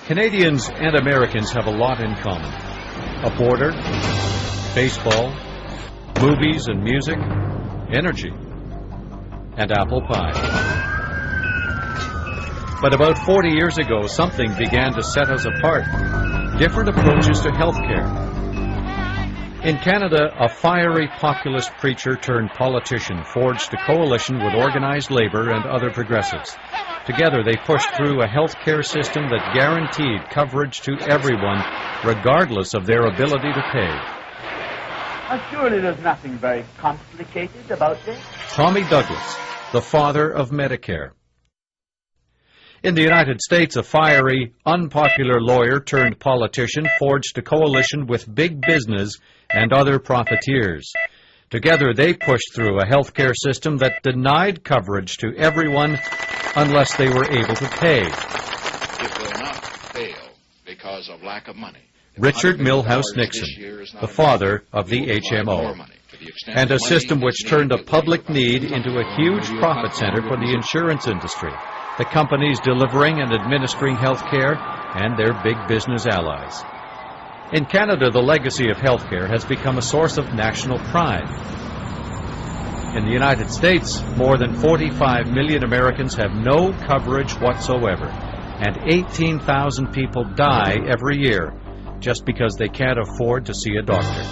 Canadians and Americans have a lot in common. A border, baseball, movies and music, energy, and apple pie. But about 40 years ago, something began to set us apart. Different approaches to health care. In Canada, a fiery populist preacher turned politician forged a coalition with organized labor and other progressives. Together, they pushed through a health care system that guaranteed coverage to everyone, regardless of their ability to pay. Surely there's nothing very complicated about this. Tommy Douglas, the father of Medicare. In the United States, a fiery, unpopular lawyer turned politician forged a coalition with big business and other profiteers. Together, they pushed through a health care system that denied coverage to everyone unless they were able to pay. It will not fail because of lack of money. Richard Milhouse Nixon, the father of the HMO, and a system which turned a public need into a huge profit center for the insurance industry, the companies delivering and administering health care, and their big business allies. In Canada, the legacy of health care has become a source of national pride. In the United States, more than 45 million Americans have no coverage whatsoever, and 18,000 people die every year just because they can't afford to see a doctor.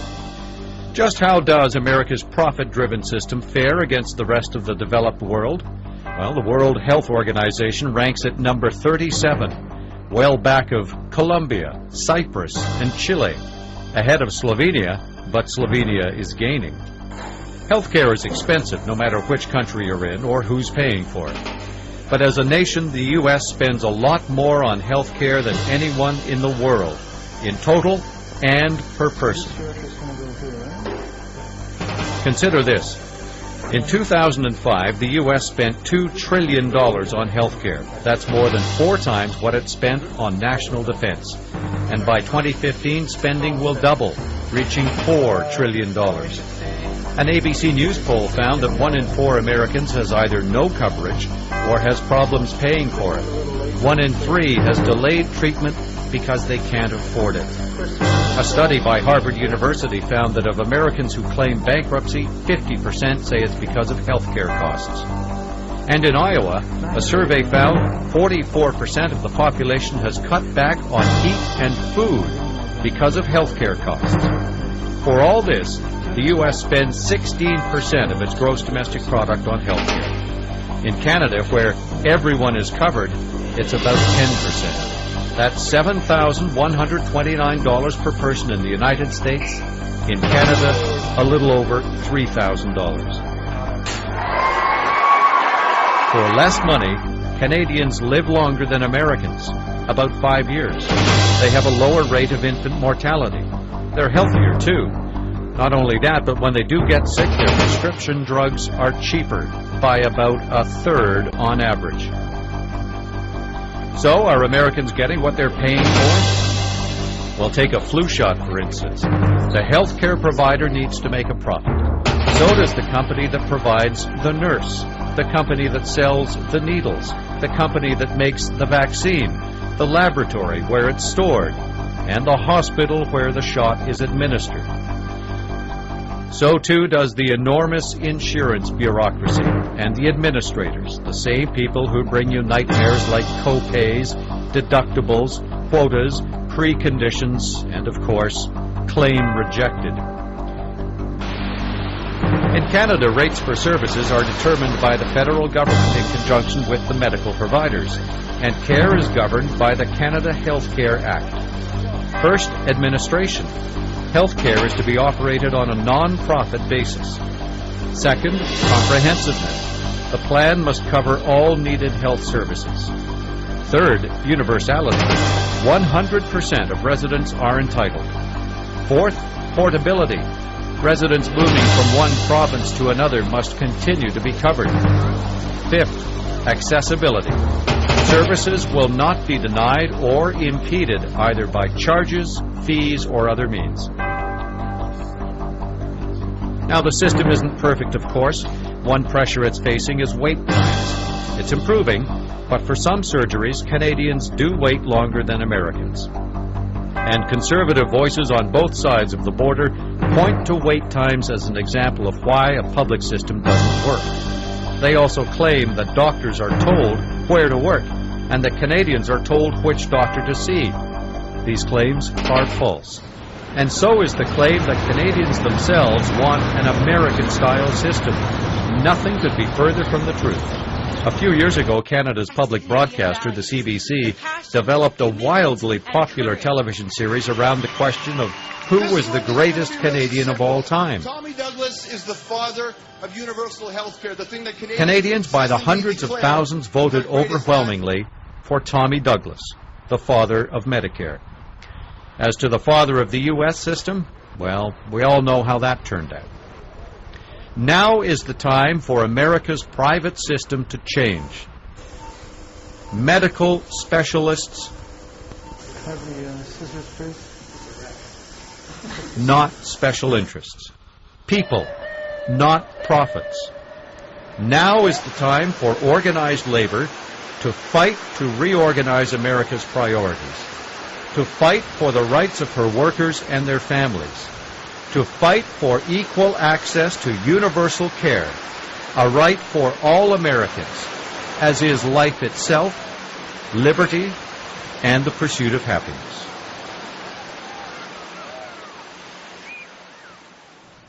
Just how does America's profit-driven system fare against the rest of the developed world? Well, the World Health Organization ranks at number 37, well back of Colombia, Cyprus, and Chile, ahead of Slovenia, but Slovenia is gaining. Healthcare is expensive no matter which country you're in or who's paying for it. But as a nation, the U.S. spends a lot more on healthcare than anyone in the world, in total and per person. Consider this. In 2005, the U.S. spent $2 trillion on health care. That's more than 4 times what it spent on national defense. And by 2015, spending will double, reaching $4 trillion. An ABC News poll found that 1 in 4 Americans has either no coverage or has problems paying for it. 1 in 3 has delayed treatment because they can't afford it. A study by Harvard University found that of Americans who claim bankruptcy, 50% say it's because of health care costs. And in Iowa, a survey found 44% of the population has cut back on heat and food because of health care costs. For all this, the U.S. spends 16% of its gross domestic product on health care. In Canada, where everyone is covered, it's about 10%. That's $7,129 per person in the United States. In Canada, a little over $3,000. For less money, Canadians live longer than Americans, about 5 years. They have a lower rate of infant mortality. They're healthier, too. Not only that, but when they do get sick, their prescription drugs are cheaper by about a third on average. So, are Americans getting what they're paying for? Well, take a flu shot, for instance. The health care provider needs to make a profit. So does the company that provides the nurse, the company that sells the needles, the company that makes the vaccine, the laboratory where it's stored, and the hospital where the shot is administered. So too does the enormous insurance bureaucracy and the administrators, the same people who bring you nightmares like co-pays, deductibles, quotas, preconditions, and of course, claim rejected. In Canada, rates for services are determined by the federal government in conjunction with the medical providers, and care is governed by the Canada Health Care Act. First, administration. Health care is to be operated on a non-profit basis. Second, comprehensiveness. The plan must cover all needed health services. Third, universality. 100% of residents are entitled. Fourth, portability. Residents moving from one province to another must continue to be covered. Fifth, accessibility. Services will not be denied or impeded either by charges, fees, or other means. Now, the system isn't perfect, of course. One pressure it's facing is wait times. It's improving, But for some surgeries, Canadians do wait longer than Americans. And conservative voices on both sides of the border point to wait times as an example of why a public system doesn't work. They also claim that doctors are told where to work and that Canadians are told which doctor to see. These claims are false. And so is the claim that Canadians themselves want an American-style system. Nothing could be further from the truth. A few years ago, Canada's public broadcaster, the CBC, developed a wildly popular television series around the question of who was the greatest Canadian of all time. Tommy Douglas is the father of universal health care, the thing that Canadians by the hundreds of thousands voted overwhelmingly for Tommy Douglas, the father of Medicare. As to the father of the U.S. system, well, we all know how that turned out. Now is the time for America's private system to change. Medical specialists, not special interests. People, not profits. Now is the time for organized labor to fight to reorganize America's priorities, to fight for the rights of her workers and their families, to fight for equal access to universal care, a right for all Americans, as is life itself, liberty, and the pursuit of happiness.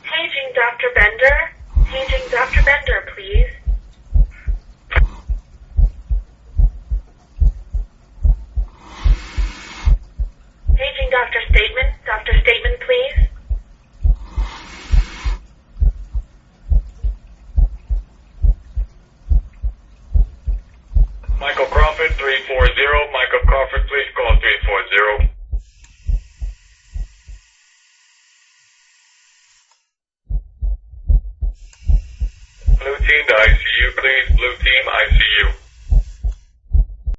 Paging Dr. Bender. Paging Dr. Bender, please. Paging Dr. Statement. Dr. Statement, please. Michael Crawford, 340. Michael Crawford, please call 340. Blue team to ICU, please. Blue team, ICU.